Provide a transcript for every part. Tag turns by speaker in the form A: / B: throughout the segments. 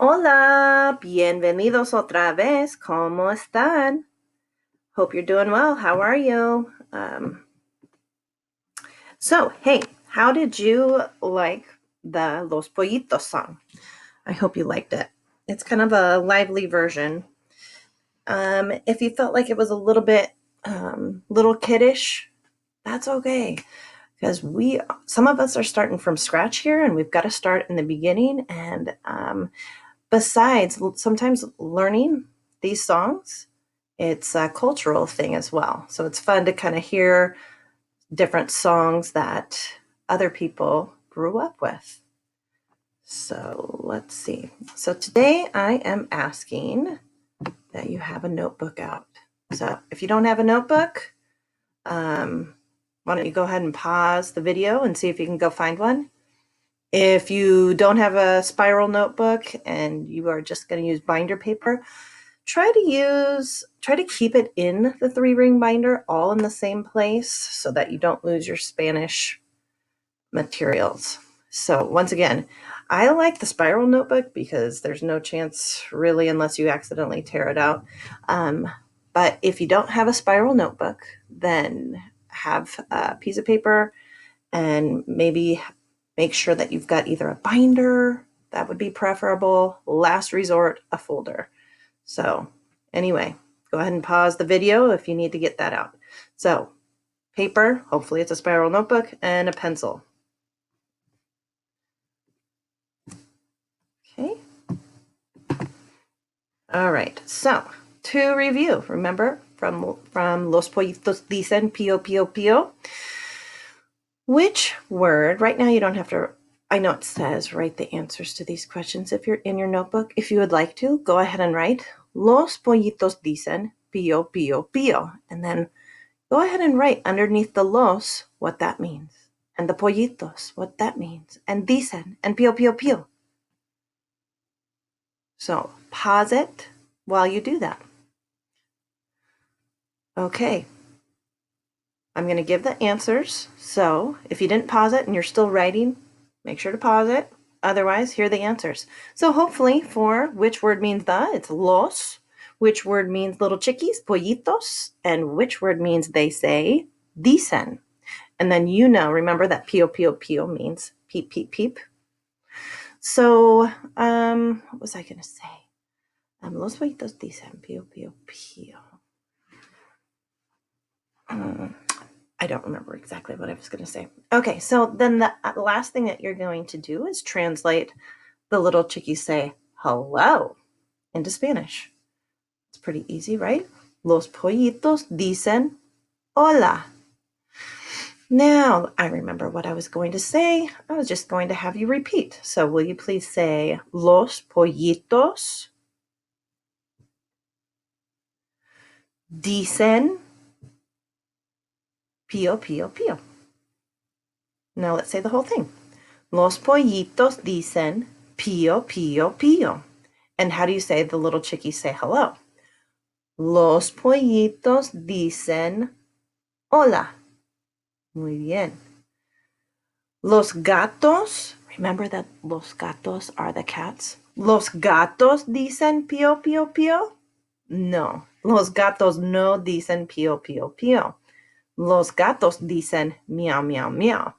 A: Hola, bienvenidos otra vez. ¿Cómo están? Hope you're doing well. How are you? Hey, how did you like the Los Pollitos song? I hope you liked it. It's kind of a lively version. If you felt like it was a little bit little kiddish, that's okay. Because some of us are starting from scratch here, and we've got to start in the beginning. And besides, sometimes learning these songs, it's a cultural thing as well. So it's fun to kind of hear different songs that other people grew up with. So let's see. So today I am asking that you have a notebook out. So if you don't have a notebook, why don't you go ahead and pause the video and see if you can go find one. If you don't have a spiral notebook and you are just going to use binder paper, try to keep it in the 3-ring binder all in the same place so that you don't lose your Spanish materials. So once again, I like the spiral notebook because there's no chance really unless you accidentally tear it out. But if you don't have a spiral notebook, then have a piece of paper and maybe make sure that you've got either a binder, that would be preferable, last resort, a folder. So anyway, go ahead and pause the video if you need to get that out. So paper, hopefully it's a spiral notebook, and a pencil. Okay. All right, so to review, remember from Los Pollitos Dicen Pío Pío Pío, which word, right now you don't have to, I know it says write the answers to these questions if you're in your notebook. If you would like to, go ahead and write Los pollitos dicen pío pío pío, and then go ahead and write underneath the los what that means, and the pollitos what that means, and dicen and pío pío pío. So pause it while you do that. Okay. I'm going to give the answers. So if you didn't pause it and you're still writing, make sure to pause it. Otherwise, here are the answers. So hopefully for which word means the, it's los. Which word means little chickies, pollitos. And which word means they say, dicen. And then remember that pío pío pío means peep peep peep. So what was I going to say? Los pollitos dicen pío pío pío. I don't remember exactly what I was going to say. Okay, so then the last thing that you're going to do is translate the little chickies say hello into Spanish. It's pretty easy, right? Los pollitos dicen hola. Now, I remember what I was going to say. I was just going to have you repeat. So will you please say los pollitos dicen pío pío pío. Now let's say the whole thing. Los pollitos dicen pío pío pío. And how do you say the little chickies say hello? Los pollitos dicen hola. Muy bien. Los gatos, remember that los gatos are the cats? Los gatos dicen pío pío pío? No, los gatos no dicen pío pío pío. Los gatos dicen miau miau miau.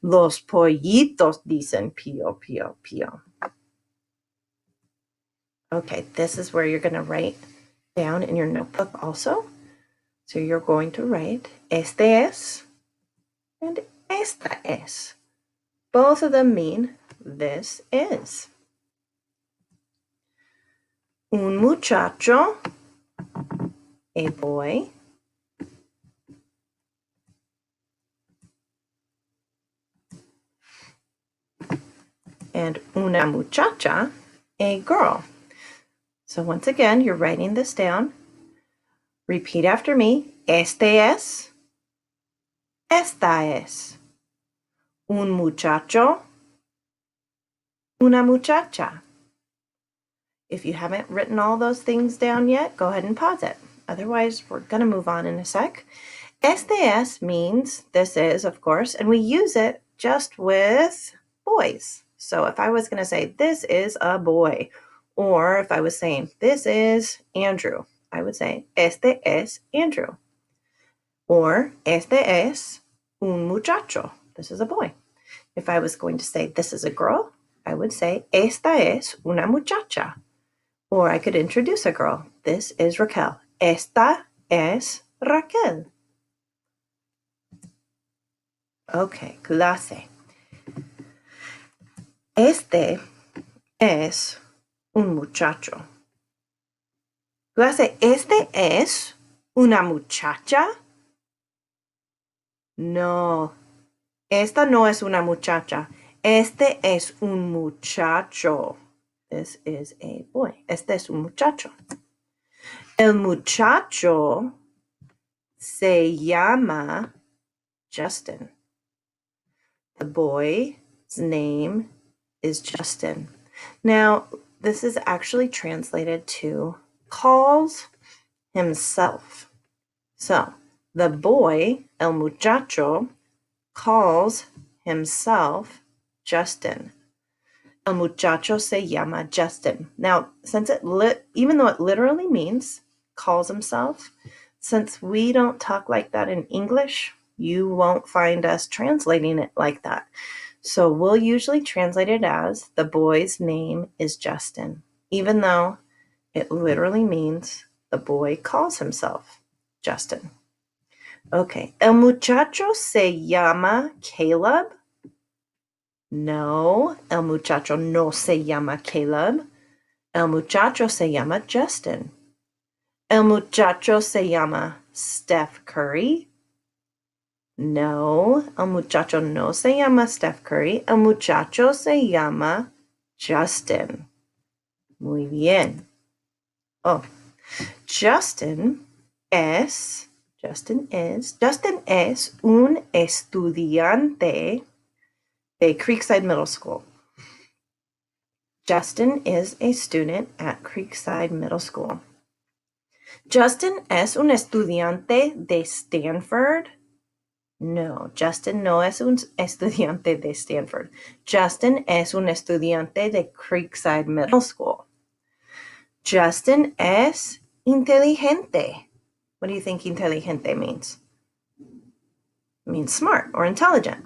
A: Los pollitos dicen pío pío pío. Okay, this is where you're going to write down in your notebook also. So you're going to write este es and esta es. Both of them mean this is. Un muchacho, a boy. And una muchacha, a girl. So once again, you're writing this down. Repeat after me. Este es. Esta es. Un muchacho. Una muchacha. If you haven't written all those things down yet, go ahead and pause it. Otherwise, we're going to move on in a sec. Este es means this is, of course, and we use it just with boys. So if I was going to say, this is a boy, or if I was saying, this is Andrew, I would say, este es Andrew. Or, este es un muchacho. This is a boy. If I was going to say, this is a girl, I would say, esta es una muchacha. Or I could introduce a girl. This is Raquel. Esta es Raquel. Okay, clase. Este es un muchacho. Clase, ¿este es una muchacha? No, esta no es una muchacha. Este es un muchacho. This is a boy. Este es un muchacho. El muchacho se llama Justin. The boy's name is Justin. Now, this is actually translated to calls himself. So, the boy, el muchacho, calls himself Justin. El muchacho se llama Justin. Now, since even though it literally means calls himself, since we don't talk like that in English, you won't find us translating it like that. So we'll usually translate it as the boy's name is Justin, even though it literally means the boy calls himself Justin. Okay, el muchacho se llama Caleb. No, el muchacho no se llama Caleb. El muchacho se llama Justin. El muchacho se llama Steph Curry. No, el muchacho no se llama Steph Curry. El muchacho se llama Justin. Muy bien. Oh, Justin es un estudiante de Creekside Middle School. Justin is a student at Creekside Middle School. Justin es un estudiante de Stanford. No, Justin no es un estudiante de Stanford. Justin es un estudiante de Creekside Middle School. Justin es inteligente. What do you think inteligente means? It means smart or intelligent.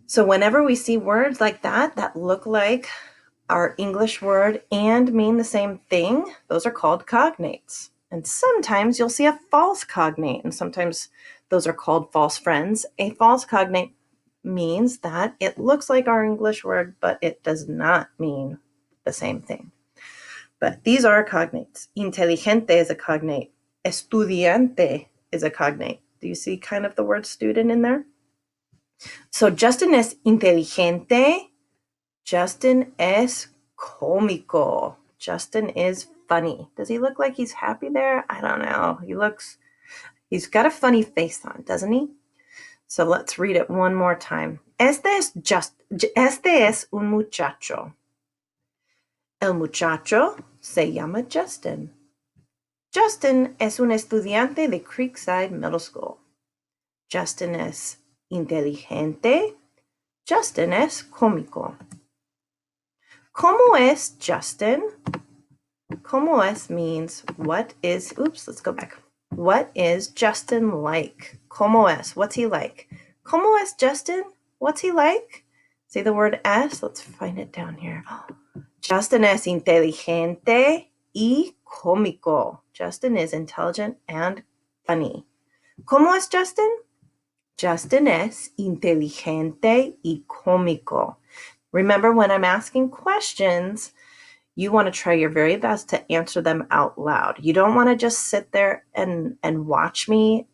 A: So whenever we see words like that look like our English word and mean the same thing, those are called cognates. And sometimes you'll see a false cognate, and sometimes those are called false friends. A false cognate means that it looks like our English word, but it does not mean the same thing. But these are cognates. Inteligente is a cognate. Estudiante is a cognate. Do you see kind of the word student in there? So Justin es inteligente. Justin es cómico. Justin is funny. Does he look like he's happy there? I don't know. He's got a funny face on, doesn't he? So let's read it one more time. Este es un muchacho. El muchacho se llama Justin. Justin es un estudiante de Creekside Middle School. Justin es inteligente. Justin es cómico. ¿Cómo es Justin? ¿Cómo es means what is, let's go back. What is Justin like? ¿Cómo es? What's he like? ¿Cómo es Justin? What's he like? See the word es? Let's find it down here. Justin es inteligente y cómico. Justin is intelligent and funny. ¿Cómo es Justin? Justin es inteligente y cómico. Remember, when I'm asking questions, you want to try your very best to answer them out loud. You don't want to just sit there and watch me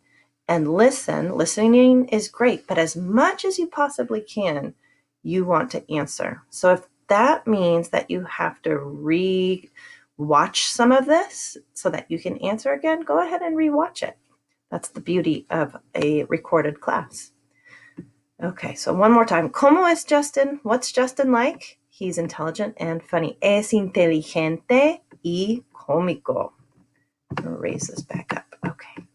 A: and listen. Listening is great, but as much as you possibly can, you want to answer. So if that means that you have to re-watch some of this so that you can answer again, go ahead and re-watch it. That's the beauty of a recorded class. Okay, so one more time. ¿Cómo es Justin? What's Justin like? He's intelligent and funny. Es inteligente y cómico. I'm going to raise this back up. Okay.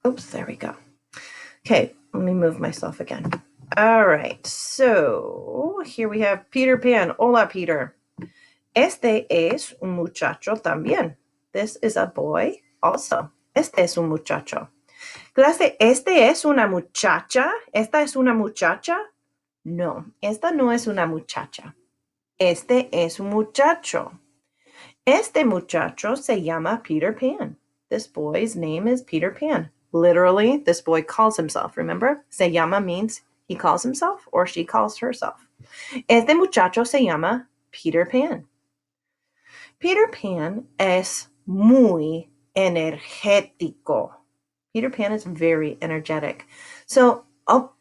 A: Oops, there we go. Okay, let me move myself again. All right, so here we have Peter Pan. Hola, Peter. Este es un muchacho también. This is a boy also. Este es un muchacho. Clase, ¿este es una muchacha? ¿Esta es una muchacha? No, esta no es una muchacha. Este es un muchacho. Este muchacho se llama Peter Pan. This boy's name is Peter Pan. Literally, this boy calls himself. Remember, se llama means he calls himself or she calls herself. Este muchacho se llama Peter Pan. Peter Pan es muy energético. Peter Pan is very energetic. So,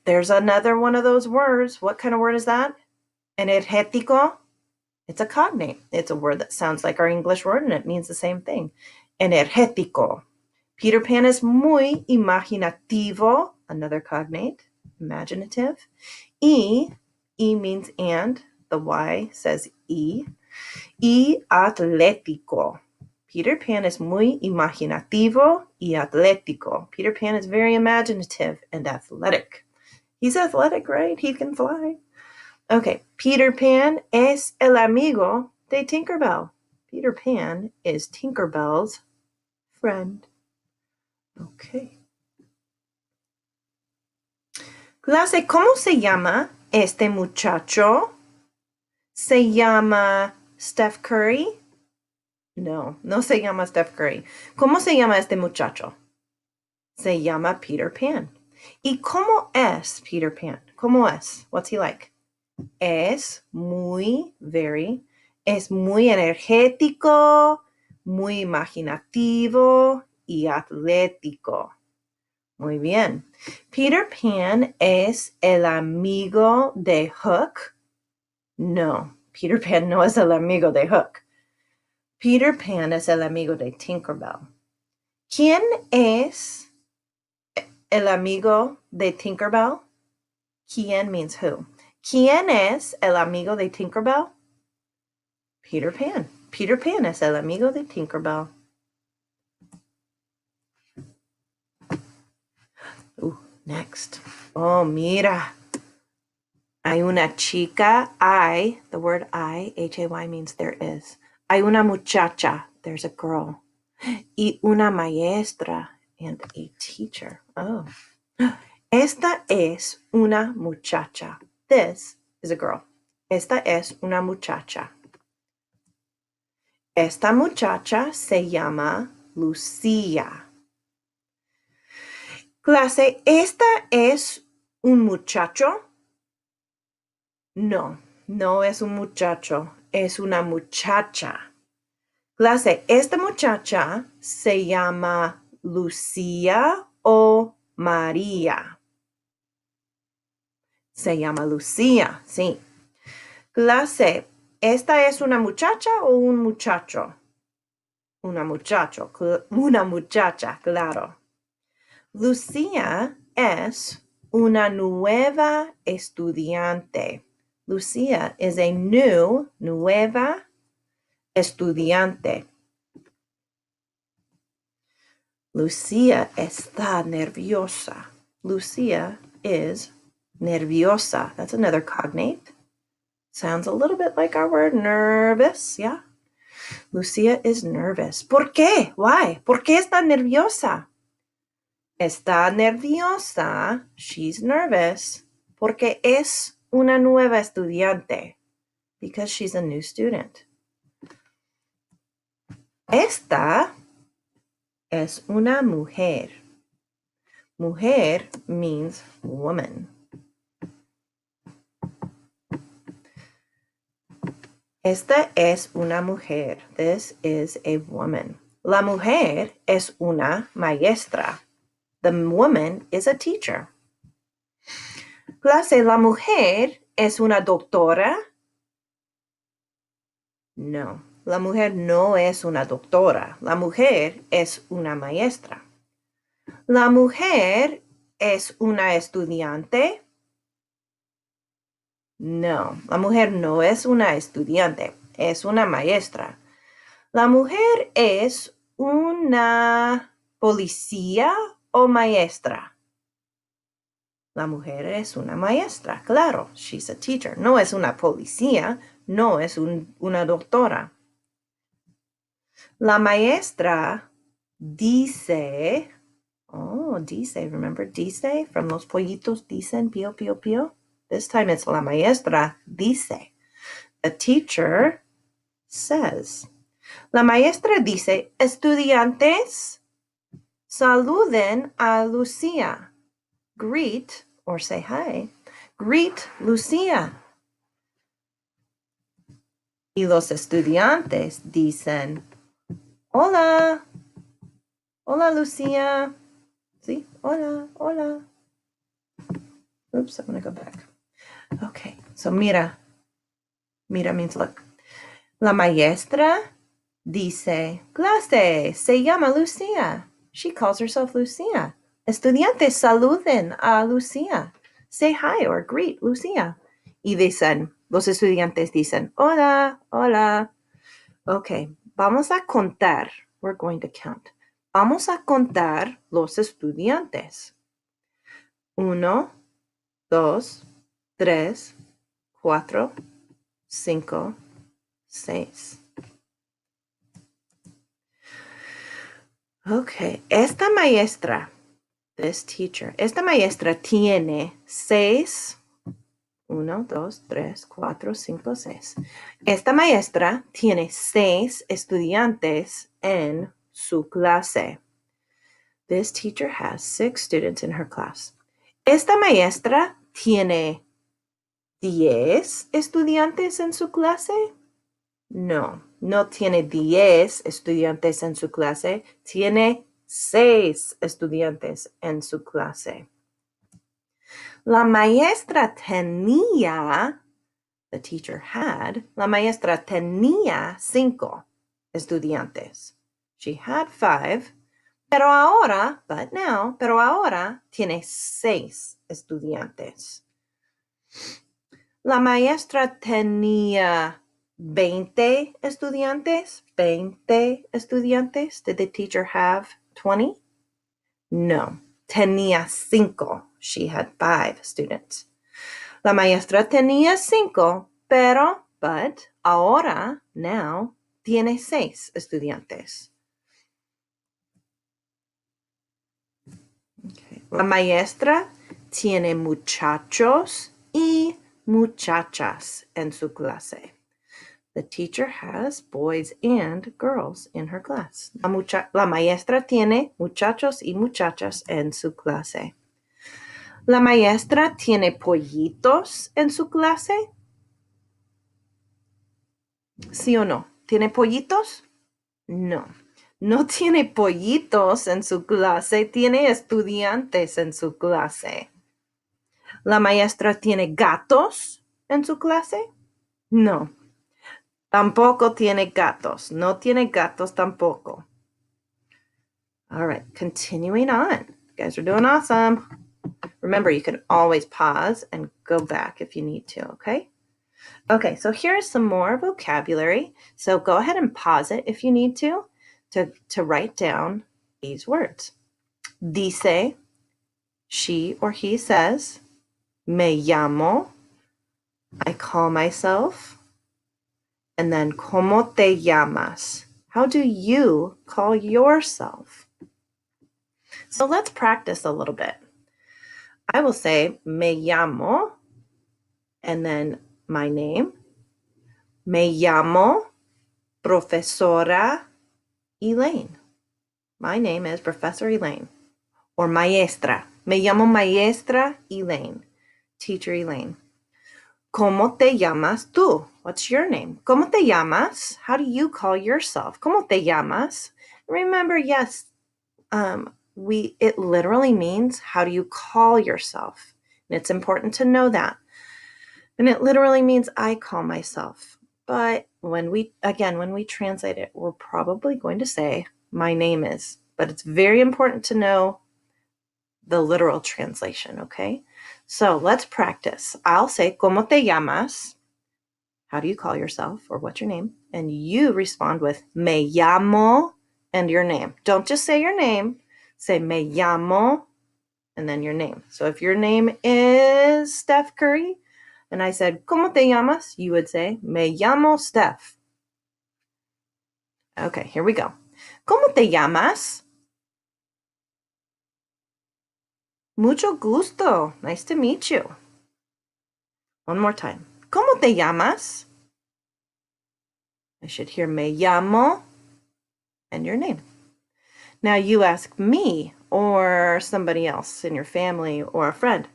A: there's another one of those words. What kind of word is that? Energético. It's a cognate. It's a word that sounds like our English word and it means the same thing. Energético. Peter Pan is muy imaginativo. Another cognate. Imaginative. E means and. The Y says E. Y atlético. Peter Pan is muy imaginativo y atlético. Peter Pan is very imaginative and athletic. He's athletic, right? He can fly. Okay, Peter Pan es el amigo de Tinkerbell. Peter Pan is Tinkerbell's friend. Okay. Clase, ¿cómo se llama este muchacho? ¿Se llama Steph Curry? No, no se llama Steph Curry. ¿Cómo se llama este muchacho? Se llama Peter Pan. ¿Y cómo es Peter Pan? ¿Cómo es? What's he like? Es muy energético, muy imaginativo y atlético. Muy bien. Peter Pan es el amigo de Hook. No, Peter Pan no es el amigo de Hook. Peter Pan es el amigo de Tinkerbell. ¿Quién es el amigo de Tinkerbell? ¿Quién means who? ¿Quién es el amigo de Tinkerbell? Peter Pan. Peter Pan es el amigo de Tinkerbell. Next. Oh, mira. Hay una chica. The word Hay means there is. Hay una muchacha. There's a girl. Y una maestra and a teacher. Oh. Esta es una muchacha. This is a girl. Esta es una muchacha. Esta muchacha se llama Lucía. Clase, ¿esta es un muchacho? No, no es un muchacho, es una muchacha. Clase, ¿esta muchacha se llama Lucía o María? Se llama Lucía, sí. Clase, ¿esta es una muchacha o un muchacho? Una muchacha, claro. Lucía es una nueva estudiante. Lucía is a nueva estudiante. Lucía está nerviosa. Lucía is nerviosa. That's another cognate. Sounds a little bit like our word nervous, yeah? Lucía is nervous. ¿Por qué? Why? ¿Por qué está nerviosa? Está nerviosa. She's nervous porque es una nueva estudiante. Because she's a new student. Esta es una mujer. Mujer means woman. Esta es una mujer. This is a woman. La mujer es una maestra. The woman is a teacher. Clase, ¿la mujer es una doctora? No, la mujer no es una doctora. La mujer es una maestra. ¿La mujer es una estudiante? No, la mujer no es una estudiante, es una maestra. ¿La mujer es una policía o maestra? La mujer es una maestra, claro, she's a teacher. No es una policía, no es una doctora. La maestra dice, oh, dice, remember dice from Los Pollitos dicen, pío, pío, pío? This time it's la maestra dice. The teacher says. La maestra dice, estudiantes, saluden a Lucia. Greet, or say hi, greet Lucia. Y los estudiantes dicen, hola, hola Lucia. See, hola, hola. Oops, I'm going to go back. Okay, so mira. Mira means look. La maestra dice, clase, se llama Lucia. She calls herself Lucia. Estudiantes saluden a Lucia. Say hi or greet Lucia. Y dicen, los estudiantes dicen, hola, hola. Okay, vamos a contar. We're going to count. Vamos a contar los estudiantes. 1, 2, 3, 4, 5, 6. Okay, esta maestra, this teacher, esta maestra tiene 6, 1, 2, 3, 4, 5, 6. Esta maestra tiene 6 estudiantes en su clase. This teacher has 6 students in her class. Esta maestra tiene 10 estudiantes en su clase. No, no tiene 10 estudiantes en su clase, tiene 6 estudiantes en su clase. La maestra tenía, the teacher had, la maestra tenía 5 estudiantes. She had 5, pero ahora tiene 6 estudiantes. La maestra tenía 20 estudiantes. 20 estudiantes. Did the teacher have 20? No. Tenía 5. She had 5 students. La maestra tenía 5, but ahora, now, tiene 6 estudiantes. Okay. La maestra tiene muchachos y muchachas en su clase. The teacher has boys and girls in her class. La maestra tiene muchachos y muchachas en su clase. La maestra tiene pollitos en su clase. ¿Sí o no? ¿Tiene pollitos? No. No tiene pollitos en su clase, tiene estudiantes en su clase. ¿La maestra tiene gatos en su clase? No. Tampoco tiene gatos. No tiene gatos tampoco. All right, continuing on. You guys are doing awesome. Remember, you can always pause and go back if you need to, okay? Okay, so here's some more vocabulary. So go ahead and pause it if you need to write down these words. Dice, she or he says. Me llamo, I call myself. And then, ¿cómo te llamas? How do you call yourself? So let's practice a little bit. I will say, me llamo, and then my name. Me llamo Profesora Elaine. My name is Professor Elaine. Or maestra. Me llamo Maestra Elaine. Teacher Elaine. ¿Cómo te llamas tú? What's your name? ¿Cómo te llamas? How do you call yourself? ¿Cómo te llamas? Remember, yes, it literally means how do you call yourself? And it's important to know that. And it literally means I call myself. But when we translate it, we're probably going to say my name is. But it's very important to know the literal translation, okay? So let's practice. I'll say, ¿Cómo te llamas? How do you call yourself, or what's your name? And you respond with me llamo and your name. Don't just say your name. Say me llamo and then your name. So if your name is Steph Curry, and I said, ¿Cómo te llamas? You would say, Me llamo Steph. Okay, here we go. ¿Cómo te llamas? Mucho gusto. Nice to meet you. One more time. ¿Cómo te llamas? I should hear me llamo and your name. Now you ask me or somebody else in your family or a friend.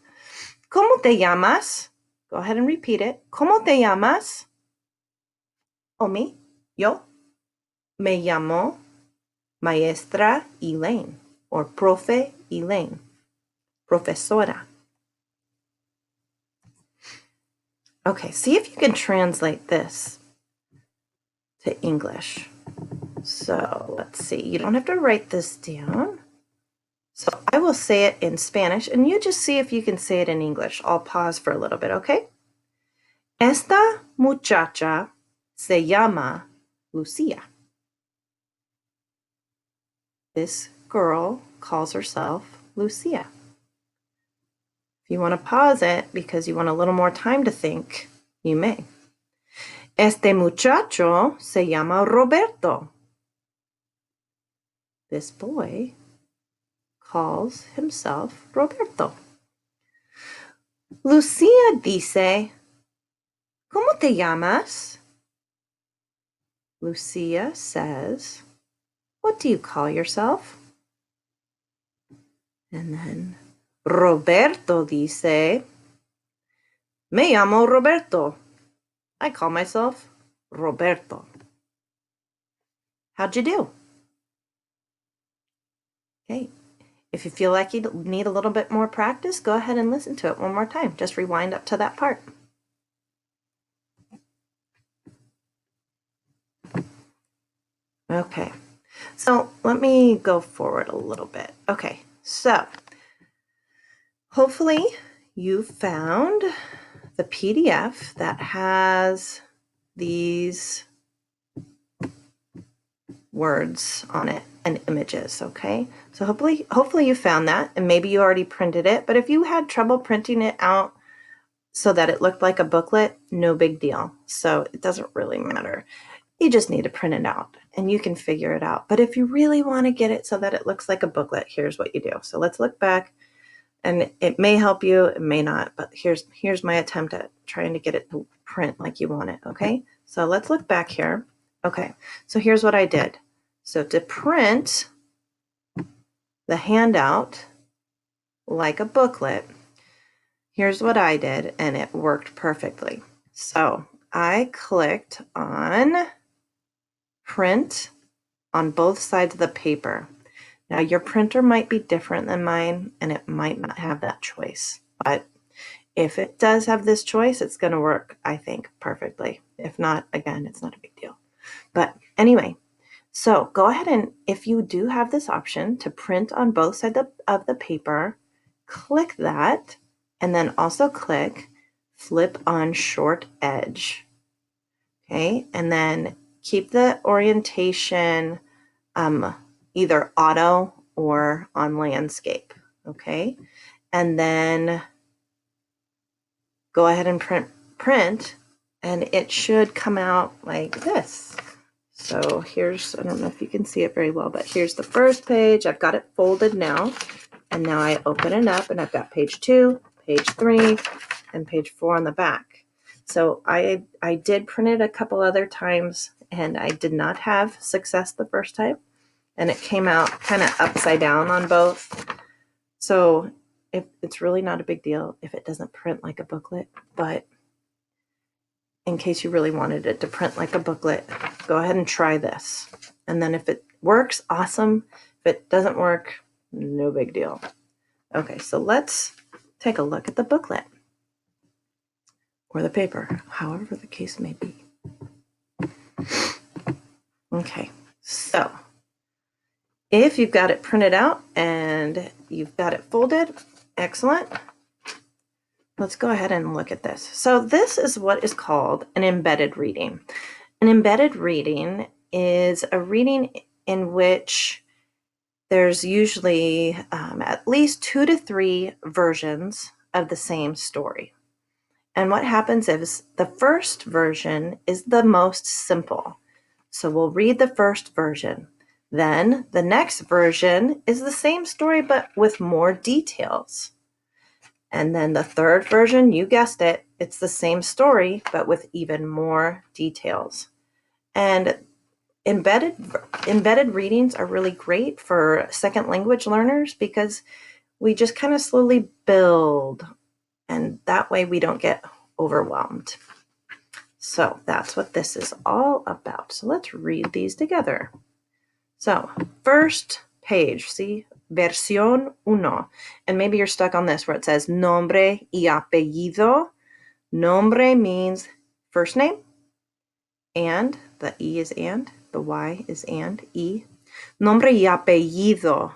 A: ¿Cómo te llamas? Go ahead and repeat it. ¿Cómo te llamas? O me, yo, me llamo Maestra Elaine or Profe Elaine, profesora. Okay, see if you can translate this to English. So let's see, you don't have to write this down. So I will say it in Spanish and you just see if you can say it in English. I'll pause for a little bit, okay? Esta muchacha se llama Lucia. This girl calls herself Lucia. If you want to pause it because you want a little more time to think, you may. Este muchacho se llama Roberto. This boy calls himself Roberto. Lucia dice, ¿Cómo te llamas? Lucia says, what do you call yourself? And then Roberto dice, Me llamo Roberto. I call myself Roberto. How'd you do? Okay. If you feel like you need a little bit more practice, go ahead and listen to it one more time. Just rewind up to that part. Okay, so let me go forward a little bit. Okay, so hopefully you found the PDF that has these words on it and images, okay? So hopefully you found that, and maybe you already printed it, but if you had trouble printing it out so that it looked like a booklet, no big deal. So it doesn't really matter. You just need to print it out and you can figure it out. But if you really want to get it so that it looks like a booklet, here's what you do. So let's look back, and it may help you, it may not, but here's my attempt at trying to get it to print like you want it, okay? So let's look back here. Okay, so here's what I did. So to print the handout like a booklet, here's what I did, and it worked perfectly. So I clicked on print on both sides of the paper. Now your printer might be different than mine and it might not have that choice, but if it does have this choice, it's going to work, I think, perfectly. If not, again, it's not a big deal. But anyway, so go ahead and if you do have this option to print on both sides of the paper, click that and then also click flip on short edge. Okay, and then keep the orientation either auto or on landscape, okay? And then go ahead and print, and it should come out like this. So here's, I don't know if you can see it very well, but here's the first page. I've got it folded now, and now I open it up, and I've got page 2, page 3, and page 4 on the back. So I did print it a couple other times, and I did not have success the first time, and it came out kind of upside down on both. So it's really not a big deal if it doesn't print like a booklet, but in case you really wanted it to print like a booklet, go ahead and try this. And then if it works, awesome. If it doesn't work, no big deal. Okay, so let's take a look at the booklet. Or the paper, however the case may be. Okay, so if you've got it printed out and you've got it folded, excellent. Let's go ahead and look at this. So this is what is called an embedded reading. An embedded reading is a reading in which there's usually at least 2 to 3 versions of the same story. And what happens is the first version is the most simple. So we'll read the first version. Then the next version is the same story, but with more details. And then the third version, you guessed it, it's the same story, but with even more details. And embedded readings are really great for second language learners because we just kind of slowly build, and that way we don't get overwhelmed. So that's what this is all about. So let's read these together. So first page, see, versión 1. And maybe you're stuck on this where it says nombre y apellido. Nombre means first name, and the E is and, the Y is and, E. Nombre y apellido,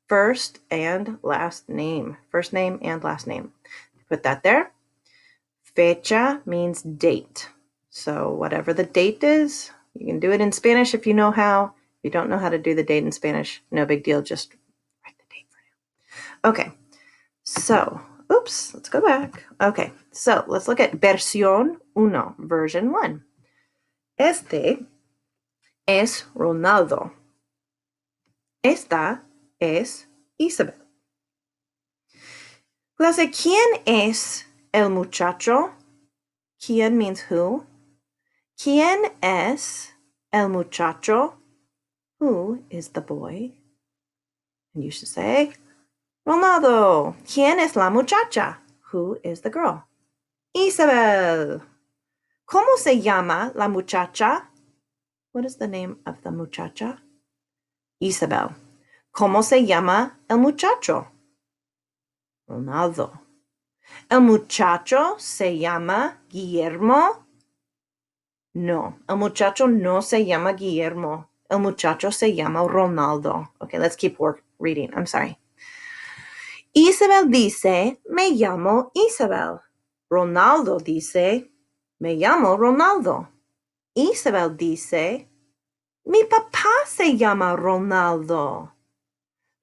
A: first and last name. First name and last name. Put that there. Fecha means date. So whatever the date is, you can do it in Spanish if you know how. If you don't know how to do the date in Spanish, no big deal. Just write the date for now. Okay, so, oops, let's go back. Okay, so let's look at versión 1, version 1. Este es Ronaldo. Esta es Isabel. Clase, ¿quién es el muchacho? ¿Quién means who? ¿Quién es el muchacho? Who is the boy? And you should say, Ronaldo. ¿Quién es la muchacha? Who is the girl? Isabel. ¿Cómo se llama la muchacha? What is the name of the muchacha? Isabel. ¿Cómo se llama el muchacho? Ronaldo. ¿El muchacho se llama Guillermo? No, el muchacho no se llama Guillermo. El muchacho se llama Ronaldo. Okay, let's keep reading. I'm sorry. Isabel dice, me llamo Isabel. Ronaldo dice, me llamo Ronaldo. Isabel dice, mi papá se llama Ronaldo.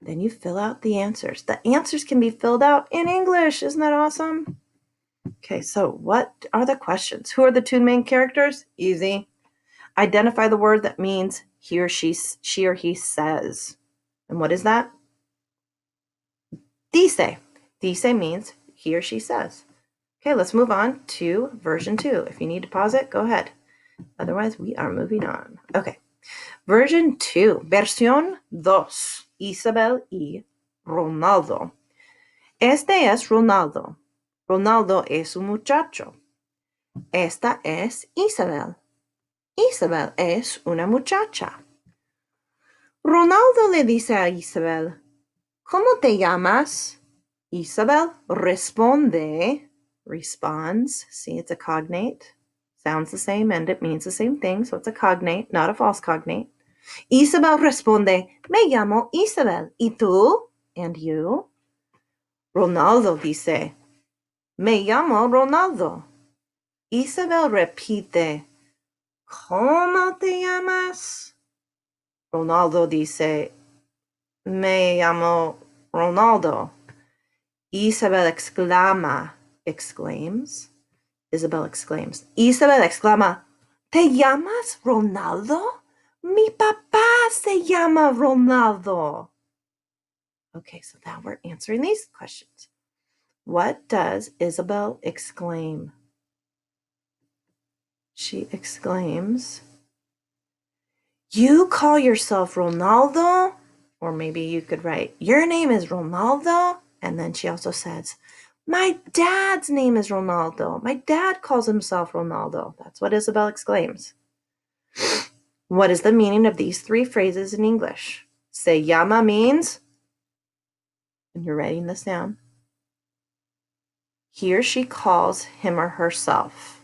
A: Then you fill out the answers. The answers can be filled out in English. Isn't that awesome? Okay, so what are the questions? Who are the two main characters? Easy. Identify the word that means he or she or he says. And what is that? Dice. Dice means he or she says. Okay, let's move on to version 2. If you need to pause it, go ahead. Otherwise, we are moving on. Okay. Version 2. Versión 2. Isabel y Ronaldo. Este es Ronaldo. Ronaldo es un muchacho. Esta es Isabel. Isabel es una muchacha. Ronaldo le dice a Isabel, ¿cómo te llamas? Isabel responde, responds. See, it's a cognate. Sounds the same and it means the same thing, so it's a cognate, not a false cognate. Isabel responde, me llamo Isabel. ¿Y tú? And you? Ronaldo dice, me llamo Ronaldo. Isabel repite, ¿cómo te llamas? Ronaldo dice, me llamo Ronaldo. Isabel exclaims. Isabel exclaims. Isabel exclama, ¿te llamas Ronaldo? Mi papá se llama Ronaldo. Okay, so now we're answering these questions. What does Isabel exclaim? She exclaims, you call yourself Ronaldo? Or maybe you could write, your name is Ronaldo? And then she also says, my dad's name is Ronaldo. My dad calls himself Ronaldo. That's what Isabel exclaims. What is the meaning of these 3 phrases in English? Se llama means, and you're writing this down, he or she calls him or herself.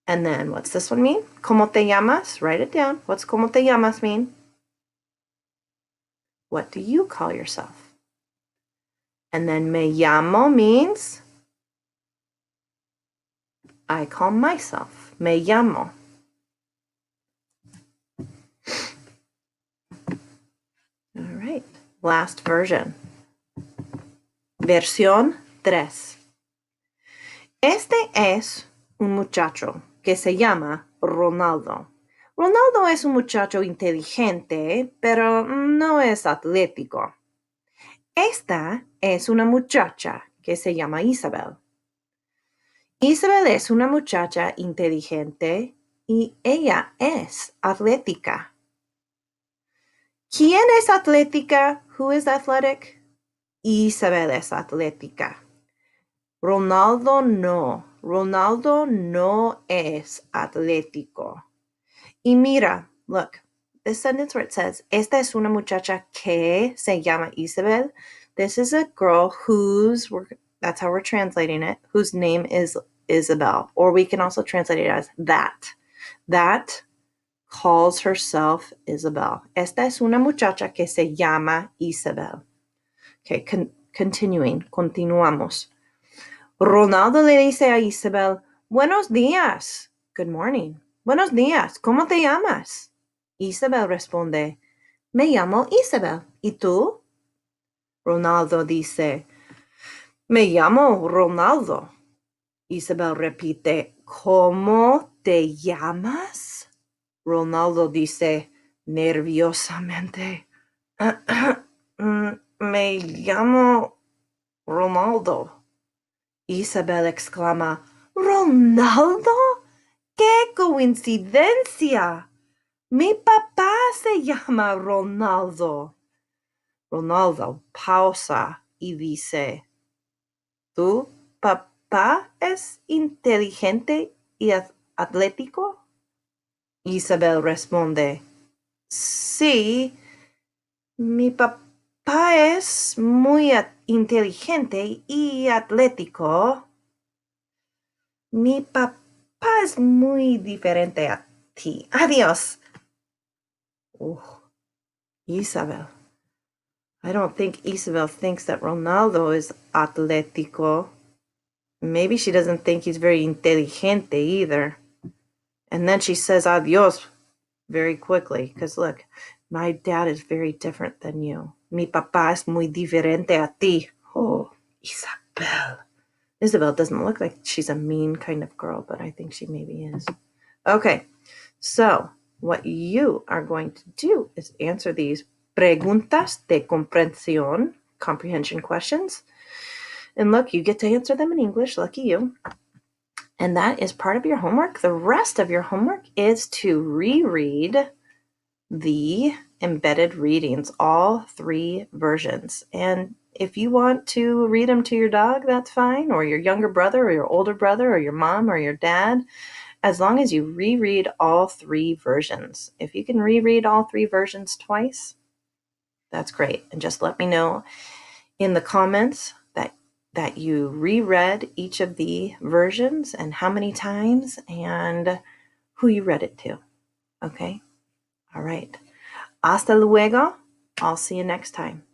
A: And then what's this one mean? ¿Cómo te llamas? Write it down. What's ¿cómo te llamas mean? What do you call yourself? And then me llamo means I call myself. Me llamo. Last version. Versión 3. Este es un muchacho que se llama Ronaldo. Ronaldo es un muchacho inteligente, pero no es atlético. Esta es una muchacha que se llama Isabel. Isabel es una muchacha inteligente y ella es atlética. ¿Quién es atlética? Who is athletic? Isabel es atlética. Ronaldo no. Ronaldo no es atlético. Y mira, look, this sentence where it says, esta es una muchacha que se llama Isabel. This is a girl that's how we're translating it, whose name is Isabel. Or we can also translate it as that. That calls herself Isabel. Esta es una muchacha que se llama Isabel. Okay, continuamos. Ronaldo le dice a Isabel, buenos días. Good morning. Buenos días. ¿Cómo te llamas? Isabel responde, me llamo Isabel. ¿Y tú? Ronaldo dice, me llamo Ronaldo. Isabel repite, ¿cómo te llamas? Ronaldo dice nerviosamente, me llamo Ronaldo. Isabel exclama, ¿Ronaldo? ¡Qué coincidencia! Mi papá se llama Ronaldo. Ronaldo pausa y dice, ¿tu papá es inteligente y atlético? Isabel responde, sí, mi papá es muy inteligente y atlético. Mi papá es muy diferente a ti. Adiós. Isabel. I don't think Isabel thinks that Ronaldo is atlético. Maybe she doesn't think he's very inteligente either. And then she says adios very quickly. Because look, my dad is very different than you. Mi papá es muy diferente a ti. Oh, Isabel. Isabel doesn't look like she's a mean kind of girl, but I think she maybe is. Okay, so what you are going to do is answer these preguntas de comprensión, comprehension questions. And look, you get to answer them in English, lucky you. And that is part of your homework. The rest of your homework is to reread the embedded readings, all 3 versions. And if you want to read them to your dog, that's fine, or your younger brother, or your older brother, or your mom, or your dad, as long as you reread all 3 versions. If you can reread all 3 versions twice, that's great. And just let me know in the comments that you reread each of the versions and how many times and who you read it to. Okay? All right. Hasta luego. I'll see you next time.